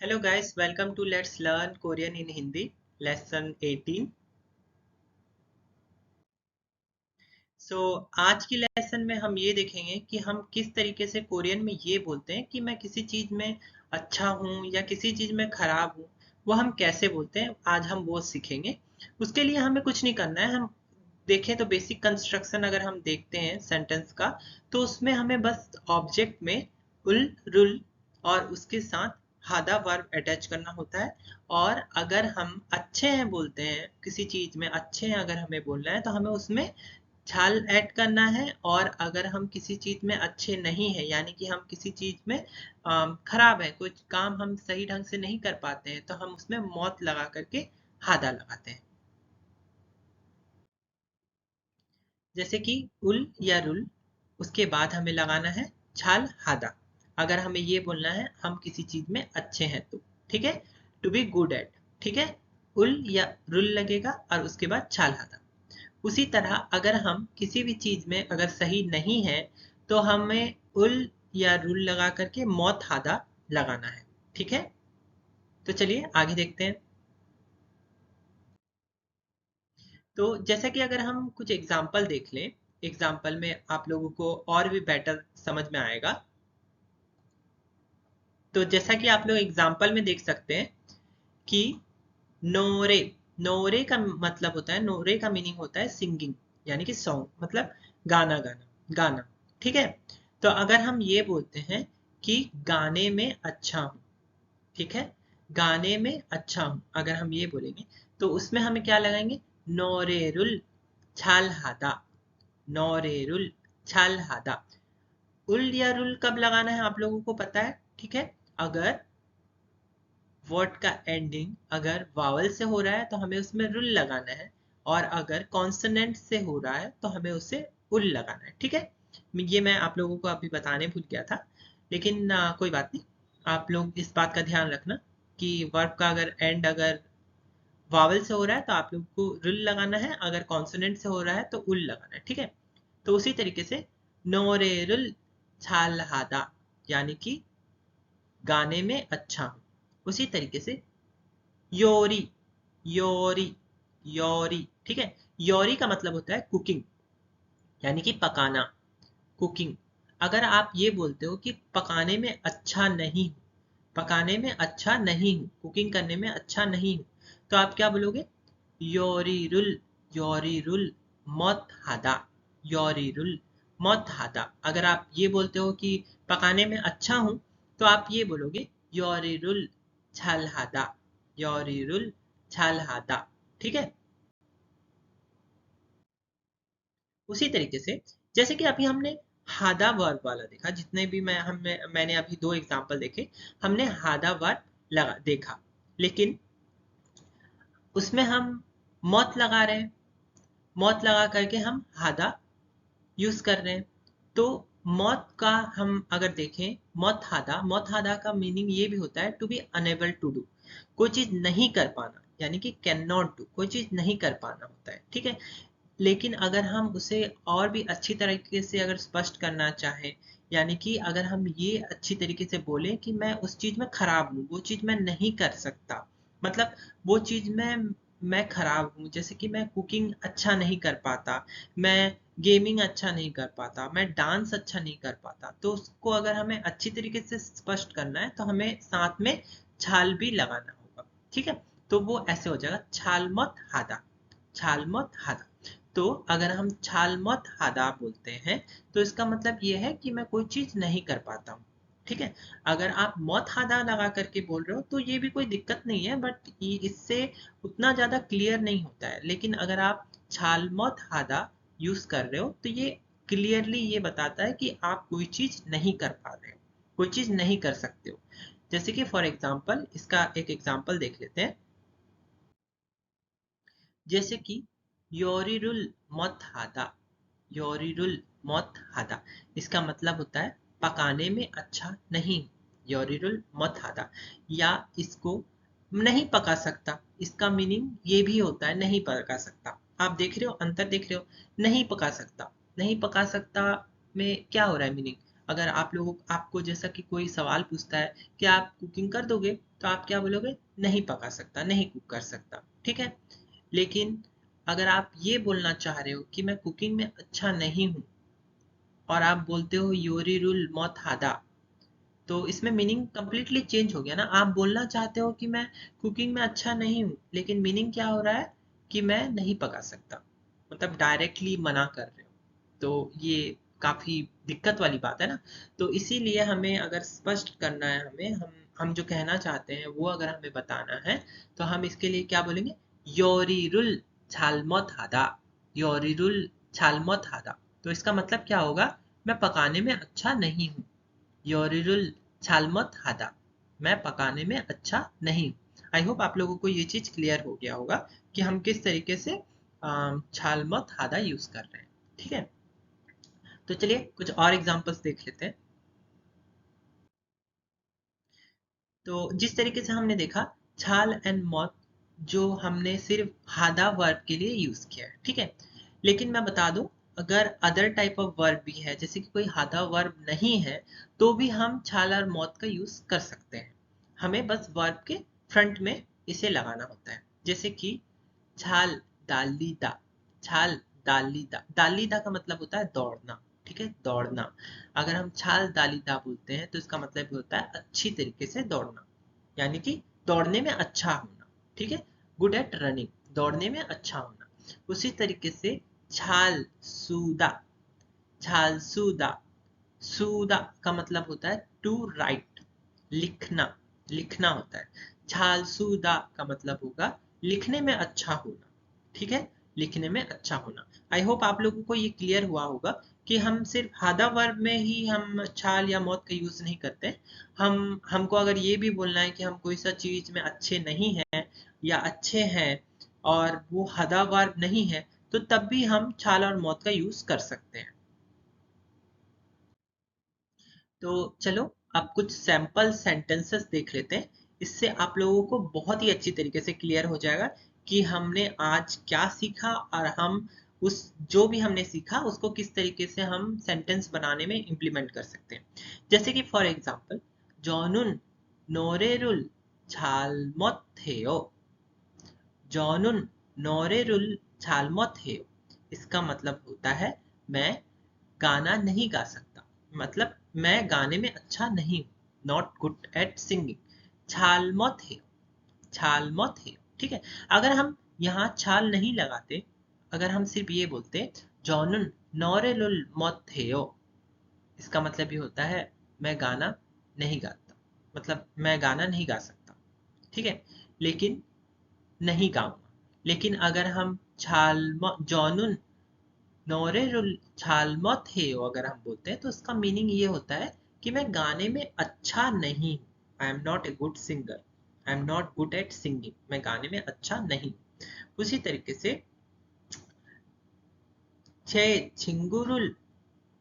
Hello guys, welcome to Let's Learn Korean in Hindi, lesson 18. आज की lesson में हम ये देखेंगे कि हम किस तरीके से कोरियन में ये बोलते हैं कि मैं किसी चीज में अच्छा हूँ या किसी चीज में खराब हूँ। वो हम कैसे बोलते हैं, आज हम वो सीखेंगे। उसके लिए हमें कुछ नहीं करना है। हम देखें तो बेसिक कंस्ट्रक्शन अगर हम देखते हैं सेंटेंस का, तो उसमें हमें बस ऑब्जेक्ट में उल रुल और उसके साथ हादा वर्ब अटैच करना होता है। और अगर हम अच्छे हैं बोलते हैं, किसी चीज में अच्छे हैं अगर हमें बोलना है, तो हमें उसमें छाल ऐड करना है। और अगर हम किसी चीज में अच्छे नहीं है, यानी कि हम किसी चीज में खराब है, कुछ काम हम सही ढंग से नहीं कर पाते हैं, तो हम उसमें मौत लगा करके हादा लगाते हैं। जैसे कि उल या रुल, उसके बाद हमें लगाना है छाल हादा। अगर हमें ये बोलना है हम किसी चीज में अच्छे हैं तो, ठीक है, टू बी गुड एट, ठीक है, उल या रुल लगेगा और उसके बाद छाल हादा। उसी तरह अगर हम किसी भी चीज में अगर सही नहीं है, तो हमें उल या रुल लगा करके मौत हादा लगाना है, ठीक है। तो चलिए आगे देखते हैं। तो जैसा कि अगर हम कुछ एग्जाम्पल देख लें, एग्जाम्पल में आप लोगों को और भी बेटर समझ में आएगा। तो जैसा कि आप लोग एग्जाम्पल में देख सकते हैं कि नोरे, नोरे का मतलब होता है, नोरे का मीनिंग होता है सिंगिंग, यानी कि सॉन्ग, मतलब गाना गाना, गाना, ठीक है। तो अगर हम ये बोलते हैं कि गाने में अच्छा हूँ, ठीक है, गाने में अच्छा हूँ, अगर हम ये बोलेंगे तो उसमें हमें क्या लगाएंगे, नोरेरुल छाल हादा, नोरेरुल छाल हादा। उल या रुल कब लगाना है आप लोगों को पता है, ठीक है। अगर वर्ड का एंडिंग अगर वावल से हो रहा है तो हमें उसमें रुल लगाना है, और अगर कॉन्सोनेंट से हो रहा है तो हमें उसे उल लगाना है, ठीक है। ये मैं आप लोगों को अभी बताने भूल गया था, लेकिन कोई बात नहीं। आप लोग इस बात का ध्यान रखना कि वर्ब का अगर एंड अगर वावल से हो रहा है तो आप लोग को रुल लगाना है, अगर कॉन्सोनेंट से हो रहा है तो उल लगाना है, ठीक है। तो उसी तरीके से नोरे रुल छाल हादा, यानी कि गाने में अच्छा हूँ। उसी तरीके से योरी, योरी, योरी, ठीक है। योरी का मतलब होता है कुकिंग, यानी कि पकाना, कुकिंग। अगर आप ये बोलते हो कि पकाने में अच्छा नहीं हूँ, पकाने में अच्छा नहीं हूँ, कुकिंग करने में अच्छा नहीं हूँ, तो आप क्या बोलोगे, योरी रुल, योरी रुल मौत हादा, योरी रुल मौत हादा। अगर आप ये बोलते हो कि पकाने में अच्छा हूँ, तो आप ये बोलोगे योरी रुल छाल हादा, योरी रुल छाल हादा, ठीक है। उसी तरीके से जैसे कि अभी हमने हादा वर्ब वाला देखा, जितने भी मैंने अभी दो एग्जांपल देखे, हमने हादा वर्ब लगा देखा, लेकिन उसमें हम मौत लगा रहे हैं, मौत लगा करके हम हादा यूज कर रहे हैं। तो मौत का हम अगर देखें, मौत हादा का मीनिंग ये भी होता है to be enable to do, कोई चीज नहीं कर पाना, यानी कि कैन नॉट डू, कोई चीज नहीं कर पाना होता है, ठीक है। लेकिन अगर हम उसे और भी अच्छी तरीके से अगर स्पष्ट करना चाहें, यानी कि अगर हम ये अच्छी तरीके से बोलें कि मैं उस चीज में खराब हूँ, वो चीज मैं नहीं कर सकता, मतलब वो चीज में मैं खराब हूँ, जैसे कि मैं कुकिंग अच्छा नहीं कर पाता, मैं गेमिंग अच्छा नहीं कर पाता, मैं डांस अच्छा नहीं कर पाता, तो उसको अगर हमें अच्छी तरीके से स्पष्ट करना है तो हमें साथ में छाल भी लगाना होगा, ठीक है। तो वो ऐसे हो जाएगा छाल मत हादा, छाल मत हादा। तो अगर हम छाल मत हादा बोलते हैं, तो इसका मतलब ये है कि मैं कोई चीज नहीं कर पाता हूँ, ठीक है। अगर आप मौत हादा लगा करके बोल रहे हो तो ये भी कोई दिक्कत नहीं है, बट इससे उतना ज्यादा क्लियर नहीं होता है। लेकिन अगर आप छाल मौत हादा यूज कर रहे हो तो ये क्लियरली ये बताता है कि आप कोई चीज नहीं कर पा रहे हो, कोई चीज नहीं कर सकते हो। जैसे कि फॉर एग्जाम्पल, इसका एक एग्जाम्पल देख लेते हैं। जैसे कि योरिरुल मत हादा, योरिरुल मत हादा, इसका मतलब होता है पकाने में अच्छा नहीं, योरिरुल मत हादा, या इसको नहीं पका सकता, इसका मीनिंग ये भी होता है नहीं पका सकता। आप देख रहे हो, अंतर देख रहे हो, नहीं पका सकता, नहीं पका सकता में क्या हो रहा है मीनिंग, अगर आप लोगों आपको जैसा कि कोई सवाल पूछता है कि आप कुकिंग कर दोगे, तो आप क्या बोलोगे? नहीं पका सकता, नहीं कुक कर सकता, ठीक है। लेकिन अगर आप ये बोलना चाह रहे हो कि मैं कुकिंग में अच्छा नहीं हूँ, और आप बोलते हो योरिरुल मौत हादा, तो इसमें मीनिंग कंप्लीटली चेंज हो गया ना। आप बोलना चाहते हो कि मैं कुकिंग में अच्छा नहीं हूँ, लेकिन मीनिंग क्या हो रहा है कि मैं नहीं पका सकता, मतलब डायरेक्टली मना कर रहे हो। तो ये काफी दिक्कत वाली बात है ना। तो इसीलिए हमें अगर स्पष्ट करना है, हम जो कहना चाहते हैं वो अगर हमें बताना है, तो हम इसके लिए क्या बोलेंगे? योरिरुल झालमत हादा, योरिरुल झालमत हादा। तो इसका मतलब क्या होगा? मैं पकाने में अच्छा नहीं हूँ। योरिरुल छालमत हादा, मैं पकाने में अच्छा नहीं हूँ। आई होप आप लोगों को ये चीज क्लियर हो गया होगा कि हम किस तरीके से छालमत हादा यूज कर रहे हैं, ठीक है। तो चलिए कुछ और एग्जांपल्स देख लेते हैं। तो जिस तरीके से हमने देखा छाल एंड मौत, जो हमने सिर्फ हादा वर्ब के लिए यूज किया है, ठीक है। लेकिन मैं बता दूं, अगर अदर टाइप ऑफ वर्ब भी है, जैसे कि कोई हादा वर्ब नहीं है, तो भी हम छाल और मौत का यूज कर सकते हैं। हमें बस वर्ब के फ्रंट में इसे लगाना होता है। जैसे कि छाल दालीदा, छाल दालीदा, दालीदा का मतलब होता है दौड़ना, ठीक है, दौड़ना। अगर हम छाल दालीदा बोलते हैं तो इसका मतलब ये होता है अच्छी तरीके से दौड़ना, यानी कि दौड़ने में अच्छा होना, ठीक है। गुड एट रनिंग, दौड़ने में अच्छा होना। उसी तरीके से छाल सूदा, छाल सूदा, सूदा का मतलब होता है टू राइट, लिखना, लिखना होता है। छाल सूदा का मतलब होगा लिखने में अच्छा होना, ठीक है, लिखने में अच्छा होना। आई होप आप लोगों को ये क्लियर हुआ होगा कि हम सिर्फ हादा वर्ब में ही हम छाल या मौत का यूज नहीं करते। हमको अगर ये भी बोलना है कि हम कोई सा चीज में अच्छे नहीं हैं या अच्छे हैं, और वो हादा वर्ब नहीं है, तो तब भी हम छाल और मौत का यूज कर सकते हैं। तो चलो अब कुछ सैंपल सेंटेंसेस देख लेते हैं। इससे आप लोगों को बहुत ही अच्छी तरीके से क्लियर हो जाएगा कि हमने आज क्या सीखा, और हम उस जो भी हमने सीखा उसको किस तरीके से हम सेंटेंस बनाने में इम्प्लीमेंट कर सकते हैं। जैसे कि फॉर एग्जांपल, जॉनुन नोरेरुल झालमथेयो, जॉनुन नोरेरुल झालमथेयो, इसका मतलब होता है मैं गाना नहीं गा सकता, मतलब मैं गाने में अच्छा नहीं हूँ, नॉट गुड एट सिंगिंग। छालमत है, छालमत है, ठीक है। अगर हम यहाँ छाल नहीं लगाते, अगर हम सिर्फ ये बोलते जॉनन नौरेलुल मत हेयो, इसका मतलब ये होता है मैं गाना नहीं गाता, मतलब मैं गाना नहीं गा सकता, ठीक है, लेकिन नहीं गाऊंगा। लेकिन अगर हम छाल जॉनुन नोरेरुल छालमत है अगर हम बोलते हैं, तो उसका मीनिंग ये होता है कि मैं गाने में अच्छा नहीं हूँ। I am not a good singer, I am not good at singing, मैं गाने में अच्छा नहीं हूँ। उसी तरीके से छे छिंगुरुल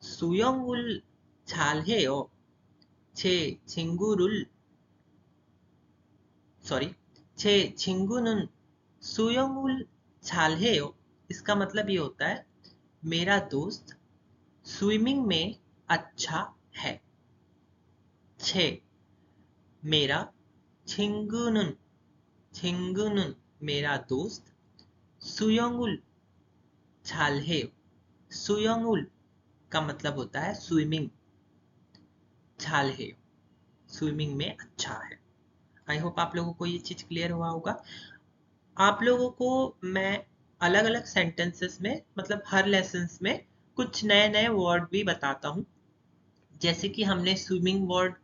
सुयंगुल छालहेयो, छे छिंगुरुल, सॉरी, छे छिंगुनुन सुयंगुल छालहेयो, इसका मतलब ये होता है मेरा दोस्त स्विमिंग में अच्छा है। छे मेरा छिंगुनुन, छिंगुनुन मेरा दोस्त, सुयोंगुल छाल्हे, सुयोंगुल का मतलब होता है स्विमिंग, छाल्हे स्विमिंग में अच्छा है। आई होप आप लोगों को ये चीज क्लियर हुआ होगा। आप लोगों को मैं अलग अलग सेंटेंसेस में, मतलब हर लेसन्स में कुछ नए नए वर्ड भी बताता हूँ। जैसे कि हमने स्विमिंग वर्ड,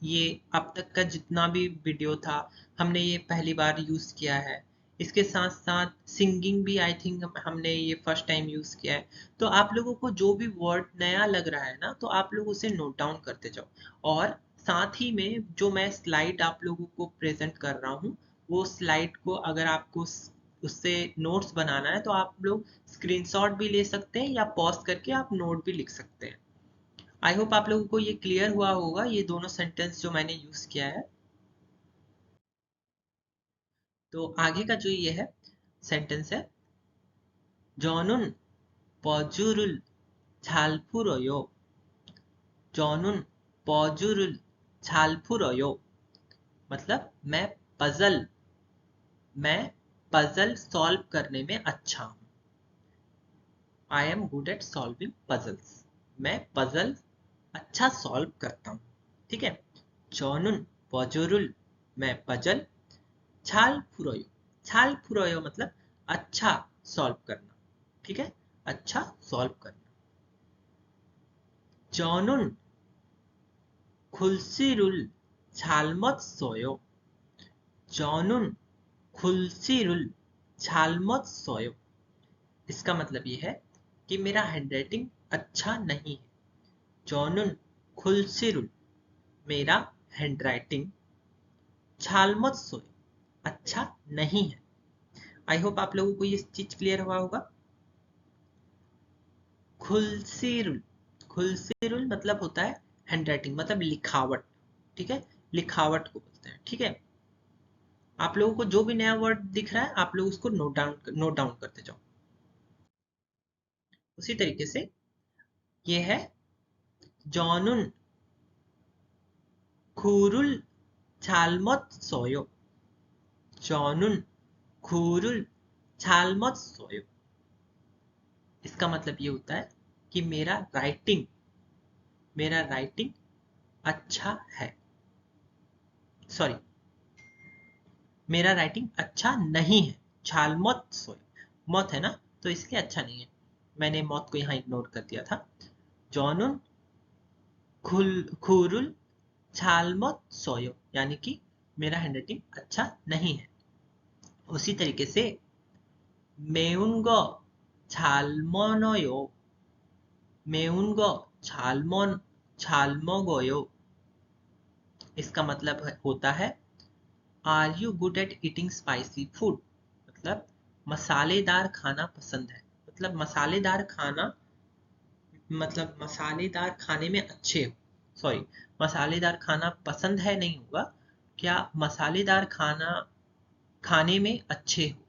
ये अब तक का जितना भी वीडियो था हमने ये पहली बार यूज किया है। इसके साथ साथ सिंगिंग भी आई थिंक हमने ये फर्स्ट टाइम यूज किया है। तो आप लोगों को जो भी वर्ड नया लग रहा है ना, तो आप लोग उसे नोट डाउन करते जाओ। और साथ ही में जो मैं स्लाइड आप लोगों को प्रेजेंट कर रहा हूँ, वो स्लाइड को अगर आपको उससे नोट्स बनाना है, तो आप लोग स्क्रीनशॉट भी ले सकते हैं या पॉज करके आप नोट भी लिख सकते हैं। आई होप आप लोगों को ये क्लियर हुआ होगा, ये दोनों सेंटेंस जो मैंने यूज किया है। तो आगे का जो ये है सेंटेंस है, जॉनुन पजुरुल झालपुरोयो, 저는 पजल 잘 풀어요 मतलब मैं पजल सॉल्व करने में अच्छा हूँ। I am good at solving puzzles, मैं पजल अच्छा सॉल्व करता हूँ। ठीक है, 저는 पजल मैं पजल, 잘 풀어요 잘 풀어요 मतलब अच्छा सॉल्व करना। ठीक है, अच्छा सॉल्व करना। 저는 글씨를 잘못 써요 저는 글씨를 잘못 써요 इसका मतलब ये है कि मेरा हैंडराइटिंग अच्छा नहीं है। 저는 글씨를 मेरा हैंडराइटिंग 잘못 써요 अच्छा नहीं है। आई होप आप लोगों को ये चीज क्लियर हुआ होगा। खुलसीरुल, खुलसीरुल मतलब होता है हैंडराइटिंग मतलब लिखावट। ठीक है, लिखावट को बोलते हैं। ठीक है, आप लोगों को जो भी नया वर्ड दिख रहा है आप लोग उसको नोट डाउन करते जाओ। उसी तरीके से ये है जॉनुन खुरुल 잘못 써요 जॉनुन खुरुल 잘못 써요 इसका मतलब ये होता है कि मेरा राइटिंग अच्छा है। सॉरी, मेरा राइटिंग अच्छा नहीं है। छालमत सोए, मौत है ना, तो इसलिए अच्छा नहीं है। मैंने मौत को यहाँ इग्नोर कर दिया था। जॉनुन खुरुल छालमत सोयो यानी कि मेरा हैंडराइटिंग अच्छा नहीं है। उसी तरीके से 매운 거 잘 먹어요 매운 거 잘 먹어요 इसका मतलब होता है are you good at eating spicy food मतलब मसालेदार खाना पसंद है। मतलब मसालेदार खाना मतलब मसालेदार खाने में अच्छे हो। सॉरी, मसालेदार खाना पसंद है नहीं होगा, क्या मसालेदार खाना खाने में अच्छे हो।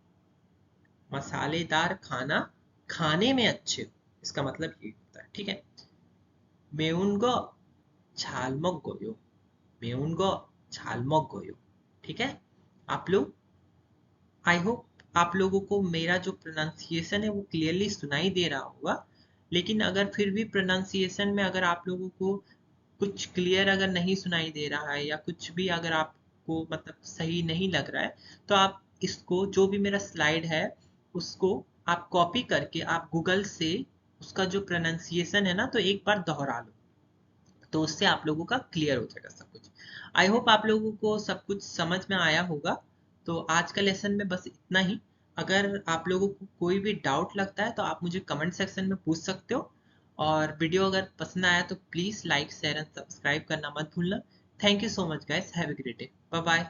मसालेदार खाना खाने में अच्छे हो इसका मतलब ये होता है। ठीक है, 매운 거 잘 먹어요 매운 거 잘 먹어요। ठीक है, आप लोग, आई होप आप लोगों को मेरा जो प्रोनाउंसिएशन है वो क्लियरली सुनाई दे रहा होगा। लेकिन अगर फिर भी प्रोनाउंसिएशन में अगर आप लोगों को कुछ क्लियर अगर नहीं सुनाई दे रहा है या कुछ भी अगर आपको मतलब सही नहीं लग रहा है तो आप इसको जो भी मेरा स्लाइड है उसको आप कॉपी करके आप गूगल से उसका जो प्रोनाउंसिएशन है ना तो एक बार दोहरा लो, तो उससे आप लोगों का क्लियर हो जाएगा सब कुछ। आई होप आप लोगों को सब कुछ समझ में आया होगा। तो आज का लेसन में बस इतना ही। अगर आप लोगों को कोई भी डाउट लगता है तो आप मुझे कमेंट सेक्शन में पूछ सकते हो। और वीडियो अगर पसंद आया तो please like share and subscribe करना मत भूलना। Thank you so much guys, have a great day, bye bye.